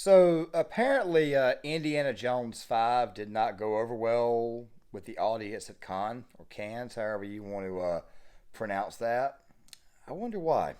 So apparently, Indiana Jones 5 did not go over well with the audience at Cannes or Cannes, however you want to pronounce that. I wonder why.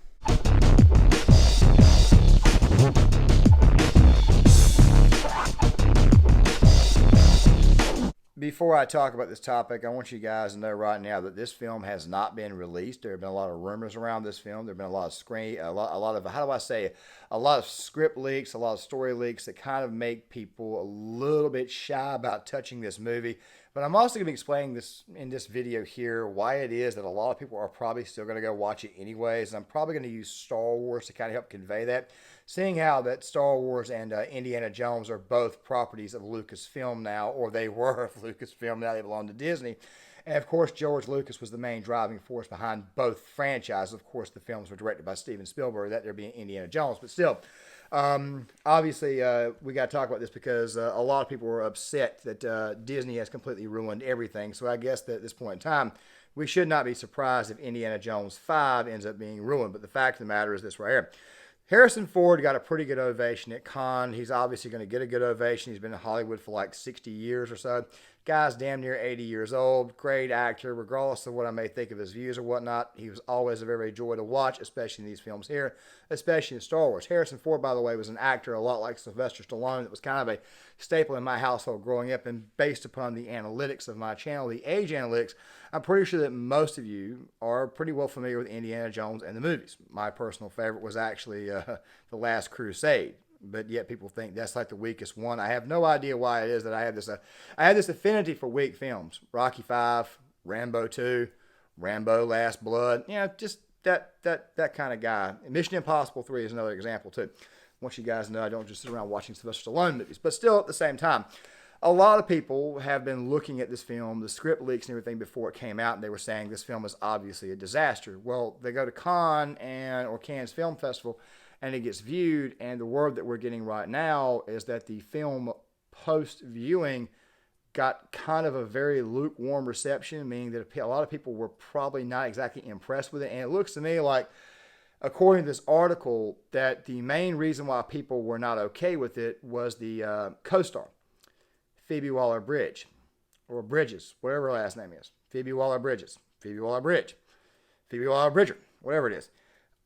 Before I talk about this topic, I want you guys to know right now that this film has not been released. There have been a lot of rumors around this film. There have been a lot of a lot of how do I say, a lot of script leaks, a lot of story leaks that kind of make people a little bit shy about touching this movie. But I'm also going to be explaining this in this video here why it is that a lot of people are probably still going to go watch it anyways. I'm probably going to use Star Wars to kind of help convey that, seeing how that Star Wars and Indiana Jones are both properties of Lucasfilm now, or they were of Lucasfilm, now they belong to Disney. And of course, George Lucas was the main driving force behind both franchises. Of course, the films were directed by Steven Spielberg, that there being Indiana Jones, but still. Obviously, we got to talk about this because a lot of people were upset that Disney has completely ruined everything. So I guess that at this point in time, we should not be surprised if Indiana Jones 5 ends up being ruined. But the fact of the matter is this right here. Harrison Ford got a pretty good ovation at Cannes. He's obviously going to get a good ovation. He's been in Hollywood for like 60 years or so. Guy's damn near 80 years old. Great actor, regardless of what I may think of his views or whatnot. He was always a very joy to watch, especially in these films here, especially in Star Wars. Harrison Ford, by the way, was an actor a lot like Sylvester Stallone. That was kind of a staple in my household growing up. And based upon the analytics of my channel, the age analytics, I'm pretty sure that most of you are pretty well familiar with Indiana Jones and the movies. My personal favorite was actually The Last Crusade. But yet people think that's like the weakest one. I have no idea why it is that I have this affinity for weak films. Rocky 5, Rambo 2, Rambo Last Blood. You know, just that kind of guy. Mission Impossible 3 is another example too. I want you guys to know I don't just sit around watching Sylvester Stallone movies. But still at the same time, a lot of people have been looking at this film, the script leaks and everything before it came out, and they were saying this film is obviously a disaster. Well, they go to Cannes or Cannes Film Festival, and it gets viewed, and the word that we're getting right now is that the film post-viewing got kind of a very lukewarm reception, meaning that a lot of people were probably not exactly impressed with it. And it looks to me like, according to this article, that the main reason why people were not okay with it was the co-star, Phoebe Waller-Bridge, or Bridges, whatever her last name is. Phoebe Waller-Bridges, Phoebe Waller-Bridge, Phoebe Waller-Bridger, whatever it is.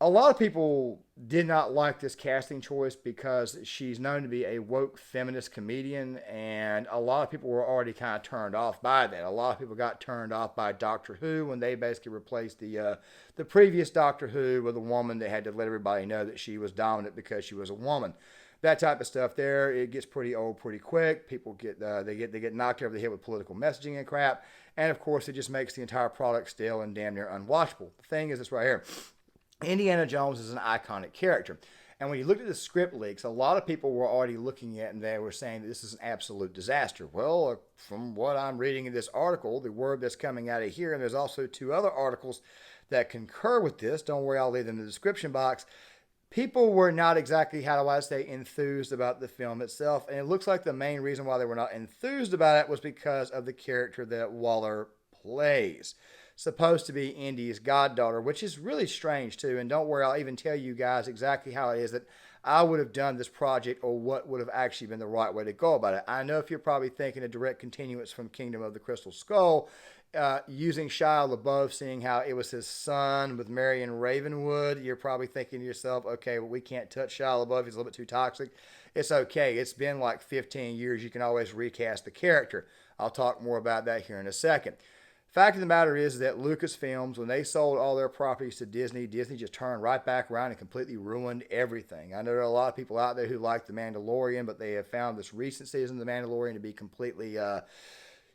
A lot of people did not like this casting choice because she's known to be a woke feminist comedian, and a lot of people were already kind of turned off by that. A lot of people got turned off by Doctor Who when they basically replaced the previous Doctor Who with a woman that had to let everybody know that she was dominant because she was a woman. That type of stuff there, it gets pretty old pretty quick. People get they get knocked over the head with political messaging and crap, and of course it just makes the entire product stale and damn near unwatchable. The thing is this right here. Indiana Jones is an iconic character. And when you look at the script leaks, a lot of people were already looking at it and they were saying that this is an absolute disaster. Well, from what I'm reading in this article, the word that's coming out of here, and there's also two other articles that concur with this. Don't worry, I'll leave them in the description box. People were not exactly, how do I say, enthused about the film itself. And it looks like the main reason why they were not enthused about it was because of the character that Waller plays. Supposed to be Indy's goddaughter, which is really strange too. And don't worry, I'll even tell you guys exactly how it is that I would have done this project, or what would have actually been the right way to go about it. I know if you're probably thinking a direct continuance from Kingdom of the Crystal Skull, using Shia LaBeouf, seeing how it was his son with Marion Ravenwood, you're probably thinking to yourself, okay, well, we can't touch Shia LaBeouf. He's a little bit too toxic. It's okay. It's been like 15 years. You can always recast the character. I'll talk more about that here in a second. Fact of the matter is that Lucasfilms, when they sold all their properties to Disney, Disney just turned right back around and completely ruined everything. I know there are a lot of people out there who like The Mandalorian, but they have found this recent season of The Mandalorian to be completely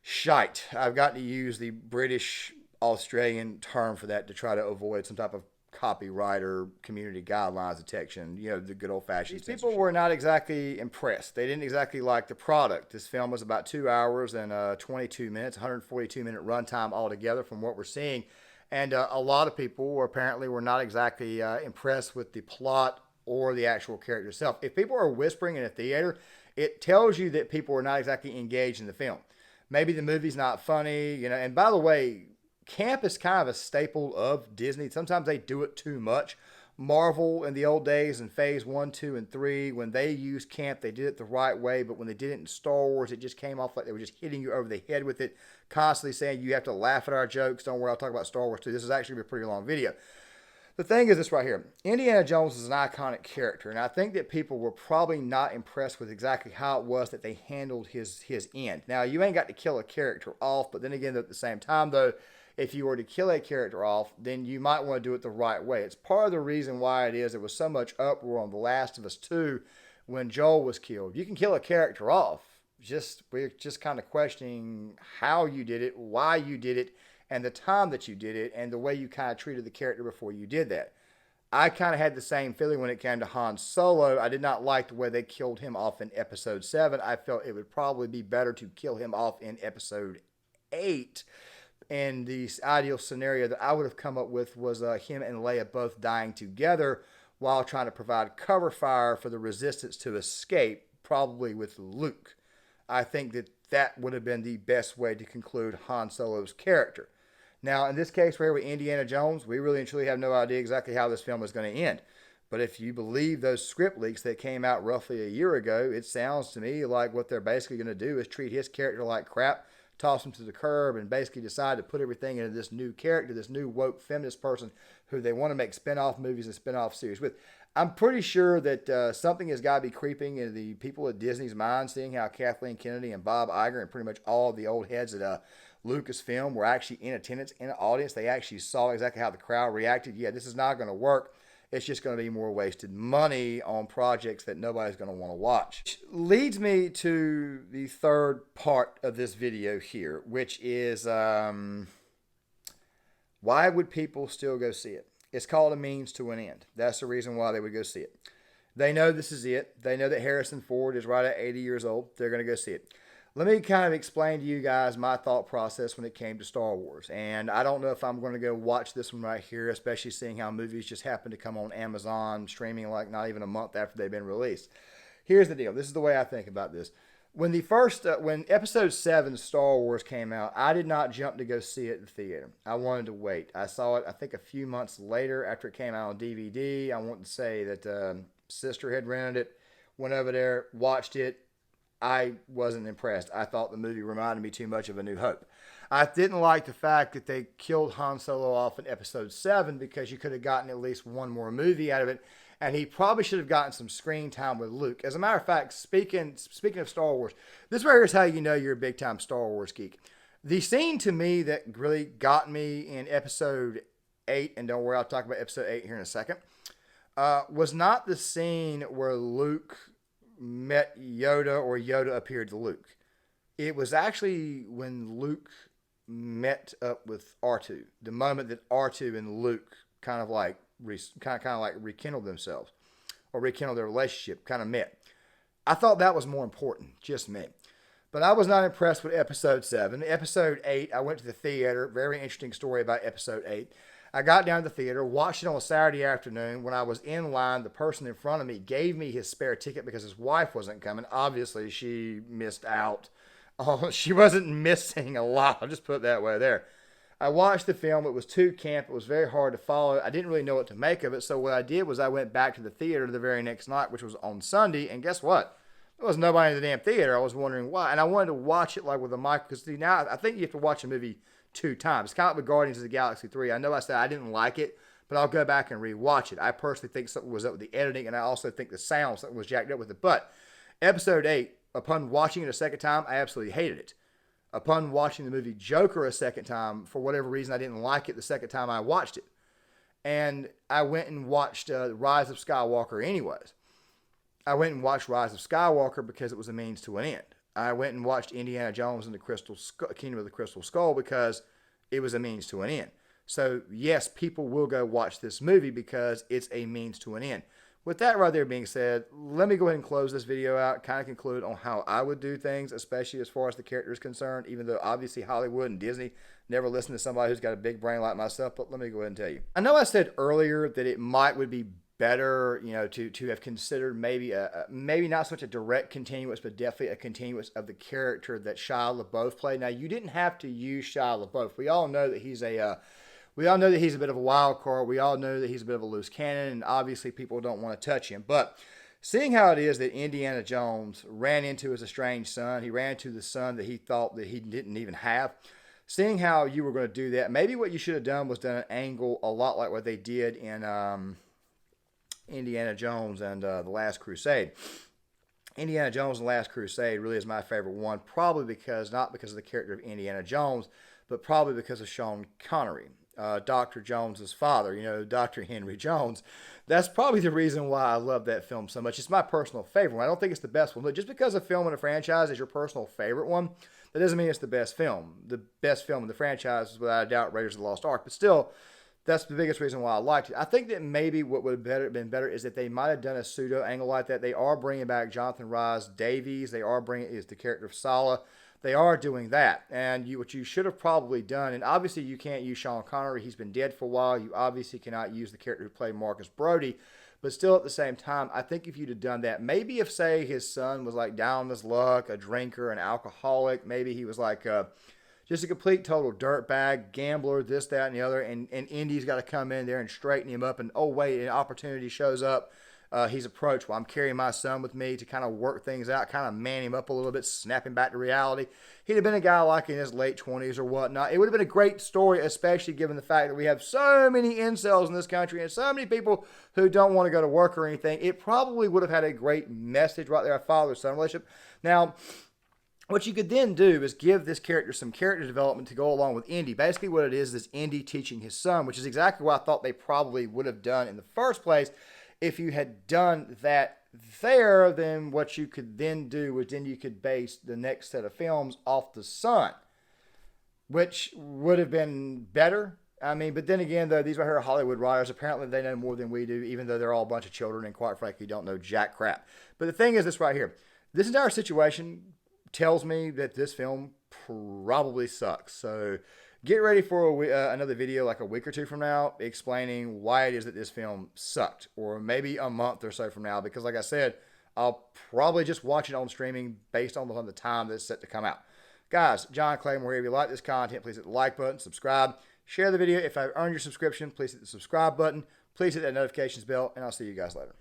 shite. I've got to use the British Australian term for that to try to avoid some type of copyright or community guidelines detection, you know, the good old-fashioned These people were not exactly impressed. They didn't exactly like the product. This film was about 2 hours and 22 minutes, 142-minute runtime altogether from what we're seeing. And a lot of people were not exactly impressed with the plot or the actual character itself. If people are whispering in a theater, it tells you that people are not exactly engaged in the film. Maybe the movie's not funny, you know. And by the way, camp is kind of a staple of Disney. Sometimes they do it too much. Marvel in the old days in phase 1, 2, and 3, when they used camp, they did it the right way, but when they did it in Star Wars, it just came off like they were just hitting you over the head with it, constantly saying you have to laugh at our jokes. Don't worry, I'll talk about Star Wars too. This is actually a pretty long video. The thing is this right here. Indiana Jones is an iconic character, and I think that people were probably not impressed with exactly how it was that they handled his end. Now, you ain't got to kill a character off, but then again, at the same time, though, if you were to kill a character off, then you might want to do it the right way. It's part of the reason why it is there was so much uproar on The Last of Us 2 when Joel was killed. You can kill a character off. We're just kind of questioning how you did it, why you did it, and the time that you did it, and the way you kind of treated the character before you did that. I kind of had the same feeling when it came to Han Solo. I did not like the way they killed him off in Episode 7. I felt it would probably be better to kill him off in Episode 8. And the ideal scenario that I would have come up with was him and Leia both dying together while trying to provide cover fire for the Resistance to escape, probably with Luke. I think that would have been the best way to conclude Han Solo's character. Now, in this case, right here with Indiana Jones, we really and truly have no idea exactly how this film is going to end. But if you believe those script leaks that came out roughly a year ago, it sounds to me like what they're basically going to do is treat his character like crap, toss him to the curb, and basically decide to put everything into this new character, this new woke feminist person who they want to make spin-off movies and spin-off series with. I'm pretty sure that something has got to be creeping into the people at Disney's mind, seeing how Kathleen Kennedy and Bob Iger and pretty much all of the old heads at Lucasfilm were actually in attendance in the audience. They actually saw exactly how the crowd reacted. Yeah, this is not going to work. It's just going to be more wasted money on projects that nobody's going to want to watch. Which leads me to the third part of this video here, which is why would people still go see it? It's called a means to an end. That's the reason why they would go see it. They know this is it. They know that Harrison Ford is right at 80 years old. They're going to go see it. Let me kind of explain to you guys my thought process when it came to Star Wars. And I don't know if I'm going to go watch this one right here, especially seeing how movies just happen to come on Amazon streaming like not even a month after they've been released. Here's the deal. This is the way I think about this. When when Episode 7 Star Wars came out, I did not jump to go see it in the theater. I wanted to wait. I saw it, I think, a few months later after it came out on DVD. I want to say that sister had rented it, went over there, watched it. I wasn't impressed. I thought the movie reminded me too much of A New Hope. I didn't like the fact that they killed Han Solo off in Episode 7 because you could have gotten at least one more movie out of it, and he probably should have gotten some screen time with Luke. As a matter of fact, speaking of Star Wars, this right here is how you know you're a big-time Star Wars geek. The scene to me that really got me in Episode 8, and don't worry, I'll talk about Episode 8 here in a second, was not the scene where Luke met Yoda or Yoda appeared to Luke. It was actually when Luke met up with R2. The moment that R2 and Luke kind of like rekindled themselves or rekindled their relationship, kind of met. I thought that was more important, just me. But I was not impressed with Episode 7. Episode 8, I went to the theater. Very interesting story about Episode 8. I got down to the theater, watched it on a Saturday afternoon. When I was in line, the person in front of me gave me his spare ticket because his wife wasn't coming. Obviously, she missed out. She wasn't missing a lot. I'll just put it that way there. I watched the film. It was too camp. It was very hard to follow. I didn't really know what to make of it. So what I did was I went back to the theater the very next night, which was on Sunday. And guess what? There was nobody in the damn theater. I was wondering why. And I wanted to watch it like with a mic. Because now I think you have to watch a movie 2 times. It's kind of like with Guardians of the Galaxy 3. I know I said I didn't like it, but I'll go back and rewatch it. I personally think something was up with the editing, and I also think the sound, something was jacked up with it. But Episode 8, upon watching it a second time, I absolutely hated it. Upon watching the movie Joker a second time, for whatever reason, I didn't like it the second time I watched it. And I went and watched Rise of Skywalker anyways. I went and watched Rise of Skywalker because it was a means to an end. I went and watched Indiana Jones and the Kingdom of the Crystal Skull because it was a means to an end. So, yes, people will go watch this movie because it's a means to an end. With that right there being said, let me go ahead and close this video out, kind of conclude on how I would do things, especially as far as the character is concerned, even though obviously Hollywood and Disney never listen to somebody who's got a big brain like myself, but let me go ahead and tell you. I know I said earlier that it would be better, to have considered maybe not so much a direct continuous, but definitely a continuous of the character that Shia LaBeouf played. Now, you didn't have to use Shia LaBeouf. We all know that he's a We all know that he's a bit of a wild card. We all know that he's a bit of a loose cannon, and obviously people don't want to touch him. But seeing how it is that Indiana Jones ran into his estranged son, he ran into the son that he thought that he didn't even have. Seeing how you were going to do that, maybe what you should have done was done an angle a lot like what they did in Indiana Jones and The Last Crusade. Indiana Jones and The Last Crusade really is my favorite one, probably not because of the character of Indiana Jones, but probably because of Sean Connery. Dr. Jones's father, Dr. Henry Jones. That's probably the reason why I love that film so much. It's my personal favorite one. I don't think it's the best one, but just because a film in a franchise is your personal favorite one, that doesn't mean it's the best film. The best film in the franchise is without a doubt Raiders of the Lost Ark, but still, that's the biggest reason why I liked it. I think that maybe what would have been better is that they might have done a pseudo angle like that. They are bringing back Jonathan Rhys Davies. They are bringing is the character of Sala. They are doing that. And what you should have probably done, and obviously you can't use Sean Connery. He's been dead for a while. You obviously cannot use the character who played Marcus Brody. But still at the same time, I think if you'd have done that, maybe if, say, his son was like down on his luck, a drinker, an alcoholic, maybe he was like just a complete total dirtbag, gambler, this, that, and the other, and Indy's got to come in there and straighten him up, and oh wait, an opportunity shows up. He's approached, well, I'm carrying my son with me to kind of work things out, kind of man him up a little bit, snap him back to reality. He'd have been a guy like in his late 20s or whatnot. It would have been a great story, especially given the fact that we have so many incels in this country and so many people who don't want to go to work or anything. It probably would have had a great message right there, a father-son relationship. Now, what you could then do is give this character some character development to go along with Indy. Basically what it is Indy teaching his son, which is exactly what I thought they probably would have done in the first place. If you had done that there, then what you could then do was then you could base the next set of films off the son, which would have been better. I mean, but then again, though, these right here are Hollywood writers. Apparently they know more than we do, even though they're all a bunch of children and quite frankly don't know jack crap. But the thing is this right here. This entire situation tells me that this film probably sucks. So get ready for another video like a week or two from now explaining why it is that this film sucked, or maybe a month or so from now, because like I said, I'll probably just watch it on streaming based on the time that it's set to come out. Guys, John Claymore here. If you like this content, please hit the like button, subscribe, share the video. If I've earned your subscription, please hit the subscribe button. Please hit that notifications bell, and I'll see you guys later.